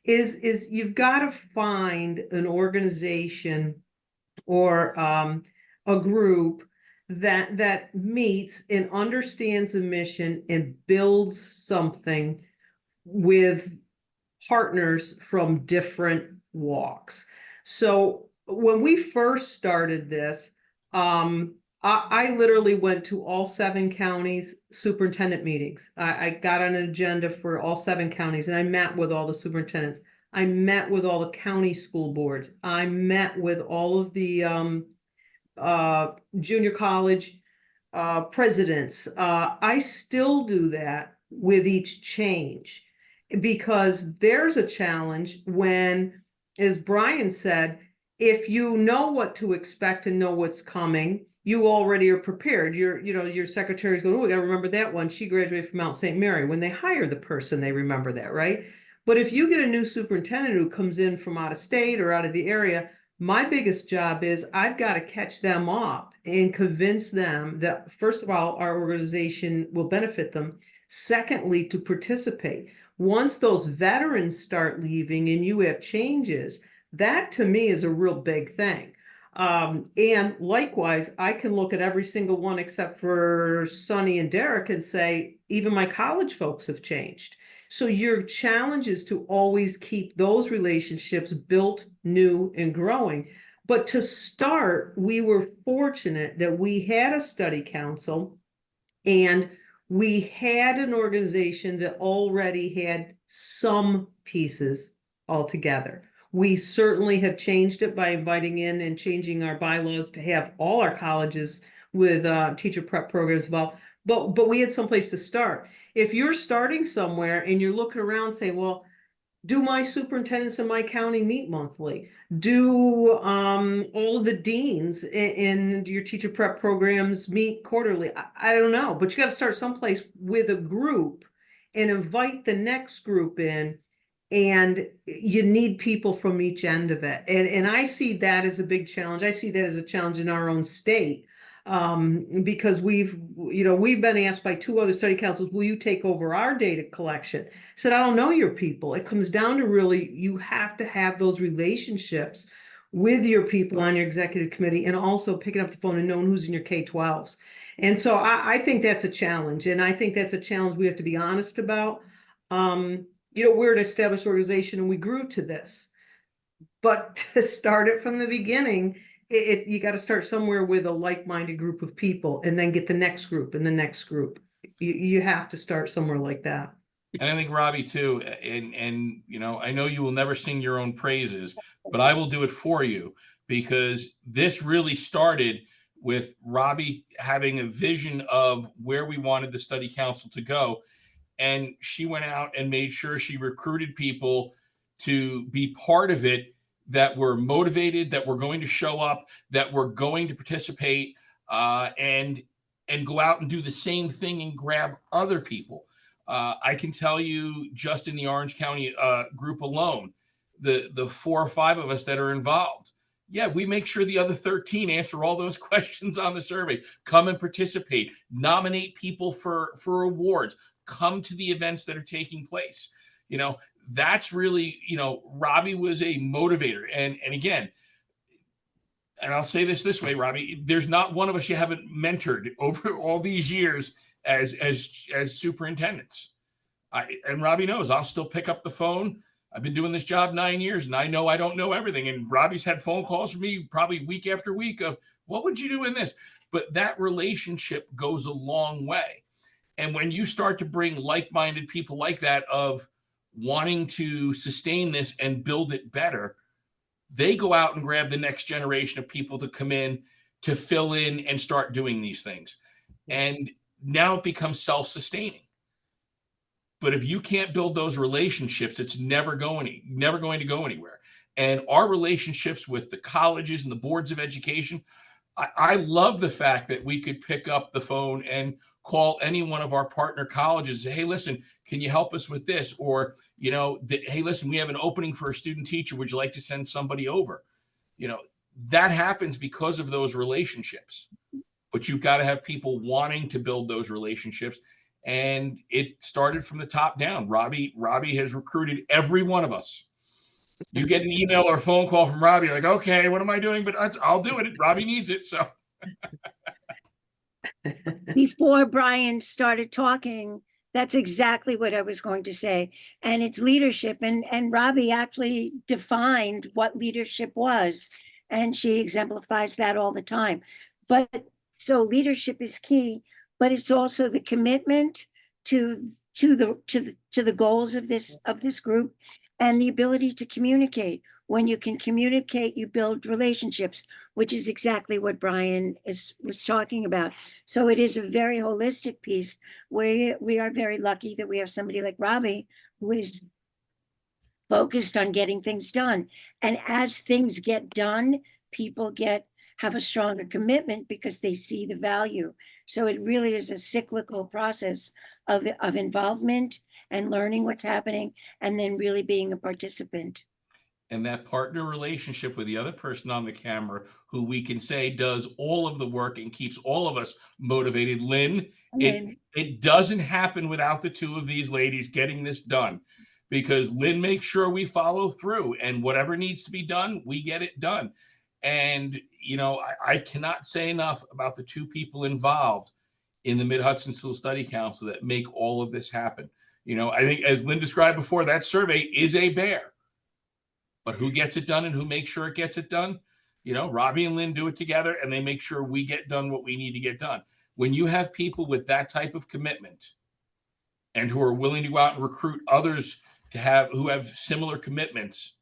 is you've got to find an organization or a group that meets and understands the mission and builds something with partners from different walks. So when we first started this, I literally went to all 7 counties superintendent meetings. I got on an agenda for all 7 counties and I met with all the superintendents. I met with all the county school boards. I met with all of the junior college presidents. I still do that with each change because there's a challenge when, as Brian said, if you know what to expect and know what's coming, you already are prepared. Your secretary's going, oh, we got to remember that one. She graduated from Mount St. Mary. When they hire the person, they remember that, right? But if you get a new superintendent who comes in from out of state or out of the area, my biggest job is I've got to catch them up and convince them that, first of all, our organization will benefit them. Secondly, to participate. Once those veterans start leaving and you have changes, that to me is a real big thing. And likewise, I can look at every single one except for Sonny and Derek and say, even my college folks have changed. So your challenge is to always keep those relationships built, new, and growing. But to start, we were fortunate that we had a study council and we had an organization that already had some pieces all together. We certainly have changed it by inviting in and changing our bylaws to have all our colleges with teacher prep programs involved. But we had someplace to start. If you're starting somewhere and you're looking around saying, well, do my superintendents in my county meet monthly? Do all of the deans in your teacher prep programs meet quarterly? I don't know, but you got to start someplace with a group and invite the next group in. And you need people from each end of it. And I see that as a big challenge. I see that as a challenge in our own state. Because we've been asked by 2 other study councils, will you take over our data collection? I said, I don't know your people. It comes down to really, you have to have those relationships with your people on your executive committee and also picking up the phone and knowing who's in your K-12s. And so I think that's a challenge. And I think that's a challenge we have to be honest about. We're an established organization and we grew to this. But to start it from the beginning, you got to start somewhere with a like-minded group of people and then get the next group and the next group. You have to start somewhere like that. And I think Robbie too, and I know you will never sing your own praises, but I will do it for you because this really started with Robbie having a vision of where we wanted the study council to go. And she went out and made sure she recruited people to be part of it that were motivated, that were going to show up, that were going to participate, and go out and do the same thing and grab other people. I can tell you, just in the Orange County group alone, the 4 or 5 of us that are involved, yeah, we make sure the other 13 answer all those questions on the survey, come and participate, nominate people for awards, come to the events that are taking place. You know, that's really, you know, Robbie was a motivator. And again, and I'll say this way, Robbie, there's not one of us you haven't mentored over all these years as superintendents. And Robbie knows I'll still pick up the phone. I've been doing this job 9 years, and I know I don't know everything. And Robbie's had phone calls from me probably week after week of, what would you do in this? But that relationship goes a long way. And when you start to bring like-minded people like that of wanting to sustain this and build it better, they go out and grab the next generation of people to come in to fill in and start doing these things. And now it becomes self-sustaining. But if you can't build those relationships, it's never going to go anywhere. And our relationships with the colleges and the boards of education, I love the fact that we could pick up the phone and call any one of our partner colleges and say, hey, listen, can you help us with this? Or, you know, hey, listen, we have an opening for a student teacher. Would you like to send somebody over? You know, that happens because of those relationships. But you've got to have people wanting to build those relationships. And it started from the top down. Robbie has recruited every one of us. You get an email or a phone call from Robbie, like, okay, what am I doing? But I'll do it. Robbie needs it. So Before Brian started talking, that's exactly what I was going to say. And it's leadership. And Robbie actually defined what leadership was. And she exemplifies that all the time. But so leadership is key, but it's also the commitment to the goals of this group, and the ability to communicate. When you can communicate, you build relationships, which is exactly what Brian was talking about. So it is a very holistic piece where we are very lucky that we have somebody like Robbie who is focused on getting things done. And as things get done, people have a stronger commitment because they see the value. So it really is a cyclical process of involvement and learning what's happening, and then really being a participant. And that partner relationship with the other person on the camera, who we can say does all of the work and keeps all of us motivated, Lynne, it doesn't happen without the two of these ladies getting this done, because Lynne makes sure we follow through, and whatever needs to be done, we get it done. And, you know, I cannot say enough about the two people involved in the Mid-Hudson School Study Council that make all of this happen. You know, I think, as Lynne described before, that survey is a bear. But who gets it done and who makes sure it gets it done? You know, Robbie and Lynne do it together, and they make sure we get done what we need to get done. When you have people with that type of commitment and who are willing to go out and recruit others who have similar commitments,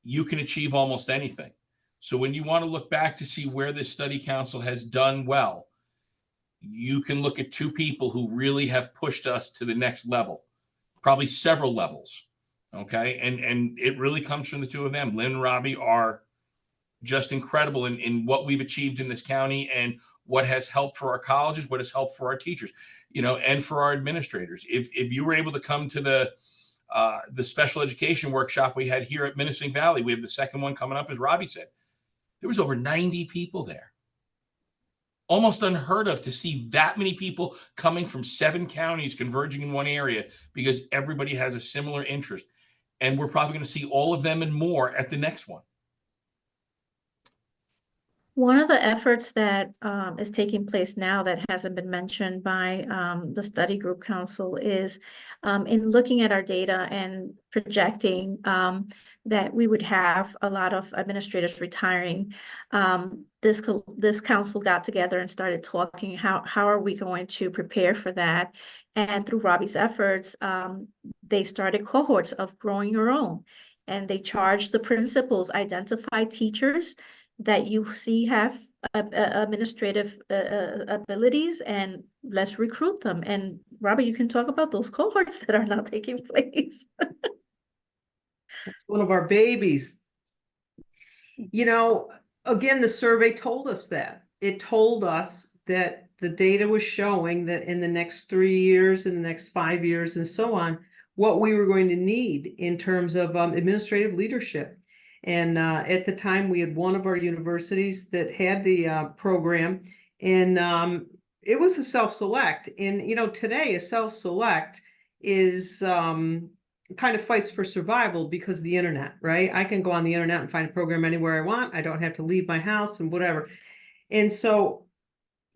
you can achieve almost anything. So when you want to look back to see where this study council has done well, you can look at two people who really have pushed us to the next level, probably several levels. Okay. And it really comes from the two of them. Lynne and Robbie are just incredible in what we've achieved in this county and what has helped for our colleges, what has helped for our teachers, you know, and for our administrators. If you were able to come to the special education workshop we had here at Menacing Valley, we have the second one coming up, as Robbie said, there was over 90 people there. Almost unheard of to see that many people coming from 7 counties converging in one area, because everybody has a similar interest. And we're probably going to see all of them and more at the next one. One of the efforts that is taking place now that hasn't been mentioned by the study group council is in looking at our data and projecting that we would have a lot of administrators retiring. This council got together and started talking how are we going to prepare for that. And through Robbie's efforts, they started cohorts of growing your own. And they charged the principals, identify teachers that you see have administrative abilities, and let's recruit them. And Robbie, you can talk about those cohorts that are not taking place. That's one of our babies. You know, again, the survey told us that. It told us that the data was showing that in the next 3 years, in the next 5 years, and so on, what we were going to need in terms of administrative leadership. And at the time, we had one of our universities that had the program, and it was a self-select. And, you know, today a self-select is kind of fights for survival because of the internet, right? I can go on the internet and find a program anywhere I want. I don't have to leave my house and whatever. And so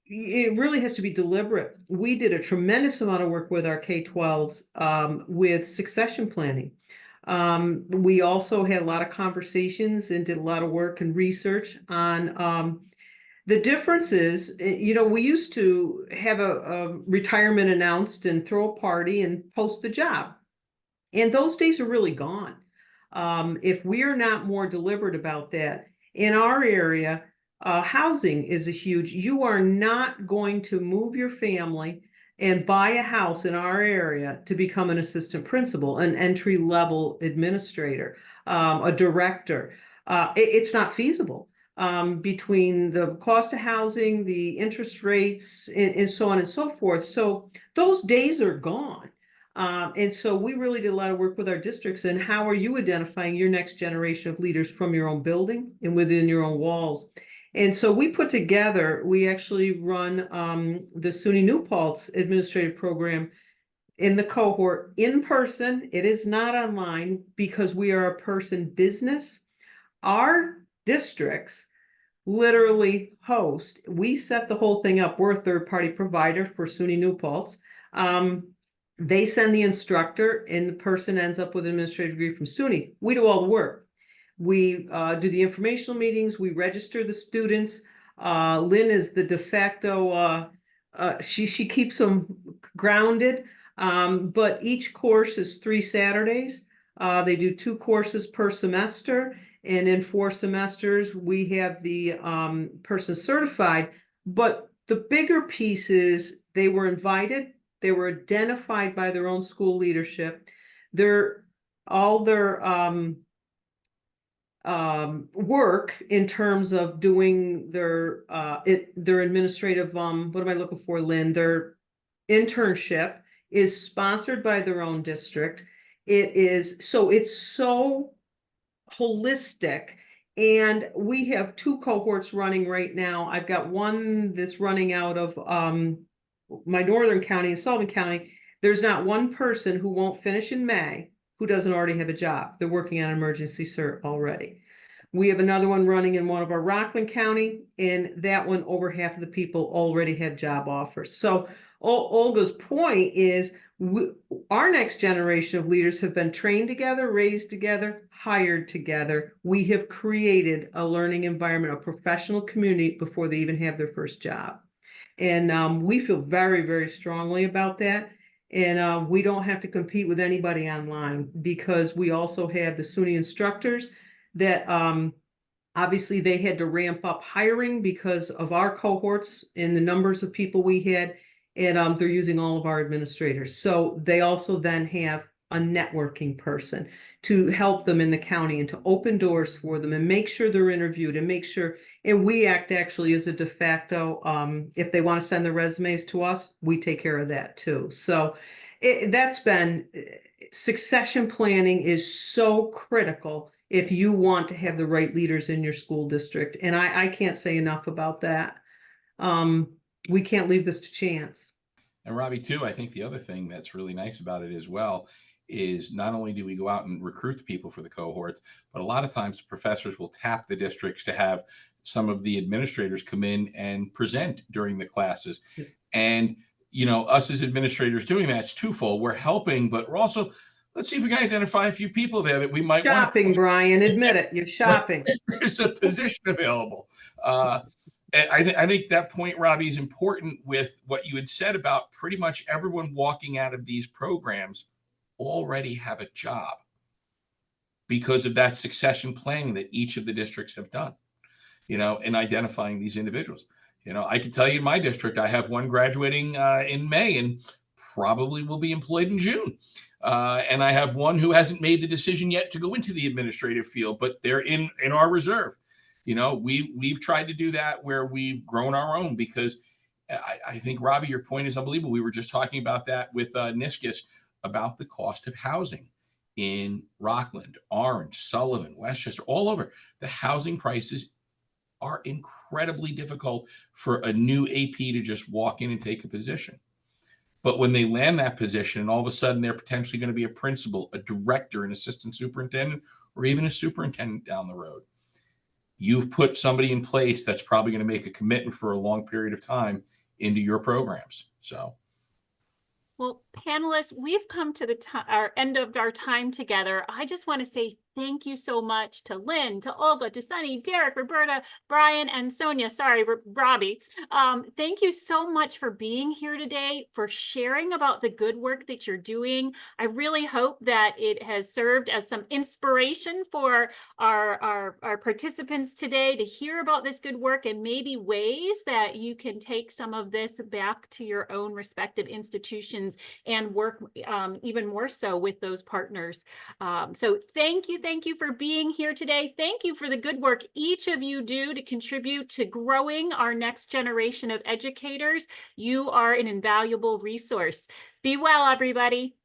it really has to be deliberate. We did a tremendous amount of work with our K-12s with succession planning. We also had a lot of conversations and did a lot of work and research on the differences. You know, we used to have a retirement announced and throw a party and post the job. And those days are really gone. If we are not more deliberate about that, in our area, housing is a huge, you are not going to move your family and buy a house in our area to become an assistant principal, an entry-level administrator, a director. It's not feasible between the cost of housing, the interest rates, and so on and so forth. So those days are gone. And so we really did a lot of work with our districts and how are you identifying your next generation of leaders from your own building and within your own walls. And so we put together, we actually run the SUNY New Paltz administrative program in the cohort in person. It is not online because we are a person business. Our districts literally host, we set the whole thing up. We're a third-party provider for SUNY New Paltz. They send the instructor and the person ends up with an administrative degree from SUNY. We do all the work. We do the informational meetings. We register the students. Lynne is the de facto, she keeps them grounded. But each course is 3 Saturdays. They do 2 courses per semester. And in 4 semesters, we have the person certified. But the bigger piece is they were invited. They were identified by their own school leadership. All their work in terms of doing their administrative, what am I looking for, Lynn? Their internship is sponsored by their own district. It's so holistic. And we have 2 cohorts running right now. I've got one that's running out of my northern county in Sullivan County. There's not one person who won't finish in May who doesn't already have a job. They're working on emergency cert already. We have another one running in one of our Rockland County, and that one, over half of the people already have job offers. So Olga's point is our next generation of leaders have been trained together, raised together, hired together. We have created a learning environment, a professional community before they even have their first job. And we feel very, very strongly about that. And we don't have to compete with anybody online because we also have the SUNY instructors that obviously they had to ramp up hiring because of our cohorts and the numbers of people we had. And they're using all of our administrators. So they also then have a networking person to help them in the county and to open doors for them and make sure they're interviewed and make sure, and we act actually as a de facto, if they want to send their resumes to us, we take care of that too. So that's been, succession planning is so critical if you want to have the right leaders in your school district. And I can't say enough about that. We can't leave this to chance. And Robbie, too, I think the other thing that's really nice about it as well is not only do we go out and recruit the people for the cohorts, but a lot of times professors will tap the districts to have some of the administrators come in and present during the classes. And, you know, us as administrators doing that, it's twofold. We're helping, but we're also, let's see if we can identify a few people there that we might want to. Shopping, Brian, admit it, you're shopping. There's a position available. And I think that point, Robbie, is important with what you had said about pretty much everyone walking out of these programs already have a job because of that succession planning that each of the districts have done. and identifying these individuals. I can tell you in my district, I have one graduating in May and probably will be employed in June. And I have one who hasn't made the decision yet to go into the administrative field, but they're in our reserve. We've tried to do that where we've grown our own, because I think, Robbie, your point is unbelievable. We were just talking about that with Niskus about the cost of housing in Rockland, Orange, Sullivan, Westchester, all over. The housing prices are incredibly difficult for a new AP to just walk in and take a position. But when they land that position, and all of a sudden they're potentially going to be a principal, a director, an assistant superintendent, or even a superintendent down the road, you've put somebody in place that's probably going to make a commitment for a long period of time into your programs. So, well, panelists, we've come to our end of our time together. I just want to say thank you so much to Lynne, to Olga, to Sunny, Derek, Roberta, Brian, and Sonia. Sorry, Robbie. Thank you so much for being here today, for sharing about the good work that you're doing. I really hope that it has served as some inspiration for our participants today to hear about this good work, and maybe ways that you can take some of this back to your own respective institutions and work even more so with those partners. So thank you for being here today. Thank you for the good work each of you do to contribute to growing our next generation of educators. You are an invaluable resource. Be well, everybody.